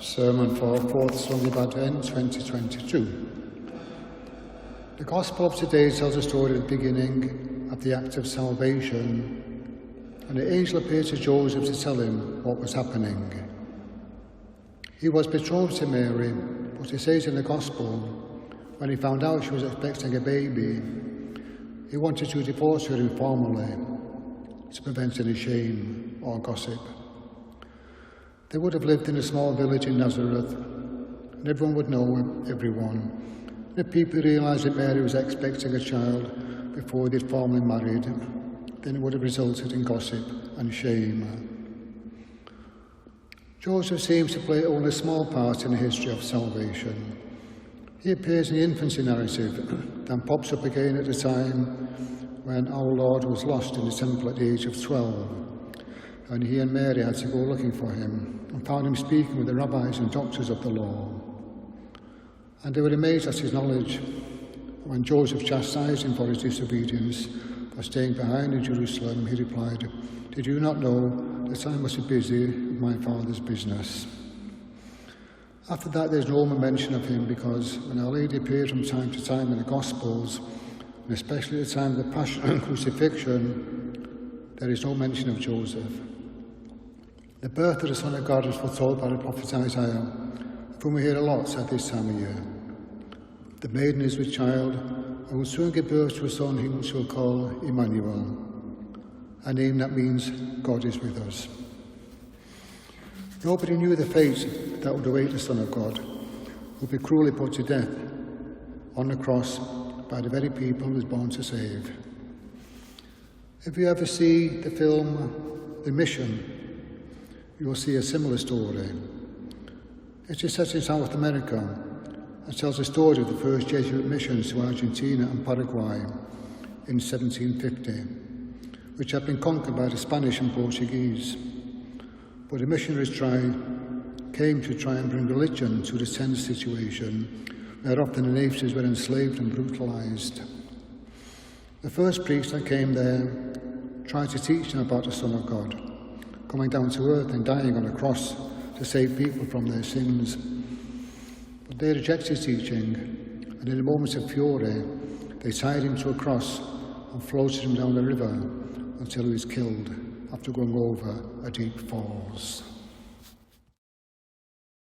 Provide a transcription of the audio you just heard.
Sermon for 4th Sunday of Advent 2022. The Gospel of today tells the story of the beginning of the act of salvation, and the angel appeared to Joseph to tell him what was happening. He was betrothed to Mary, but it says in the Gospel, when he found out she was expecting a baby, he wanted to divorce her informally to prevent any shame or gossip. They would have lived in a small village in Nazareth, and everyone would know everyone. If people realised that Mary was expecting a child before they'd formally married, then it would have resulted in gossip and shame. Joseph seems to play only a small part in the history of salvation. He appears in the infancy narrative, then pops up again at the time when our Lord was lost in the temple at the age of 12. And he and Mary had to go looking for him and found him speaking with the rabbis and doctors of the law. And they were amazed at his knowledge. When Joseph chastised him for his disobedience, for staying behind in Jerusalem, he replied, "Did you not know that I must be busy with my Father's business?" After that, there's no more mention of him, because when Our Lady appeared from time to time in the Gospels, and especially at the time of the Passion and Crucifixion, there is no mention of Joseph. The birth of the Son of God was foretold by the prophet Isaiah, of whom we hear a lot at this time of year. The maiden is with child and will soon give birth to a son whom she will call Emmanuel, a name that means God is with us. Nobody knew the fate that would await the Son of God, who would be cruelly put to death on the cross by the very people he was born to save. If you ever see the film The Mission, you will see a similar story. It is set in South America and tells the story of the first Jesuit missions to Argentina and Paraguay in 1750, which had been conquered by the Spanish and Portuguese. But the missionaries came to try and bring religion to this tense situation, where often the natives were enslaved and brutalized. The first priest that came there tried to teach them about the Son of God, coming down to earth and dying on a cross to save people from their sins. But they rejected his teaching, and in a moment of fury, they tied him to a cross and floated him down the river until he was killed after going over a deep falls.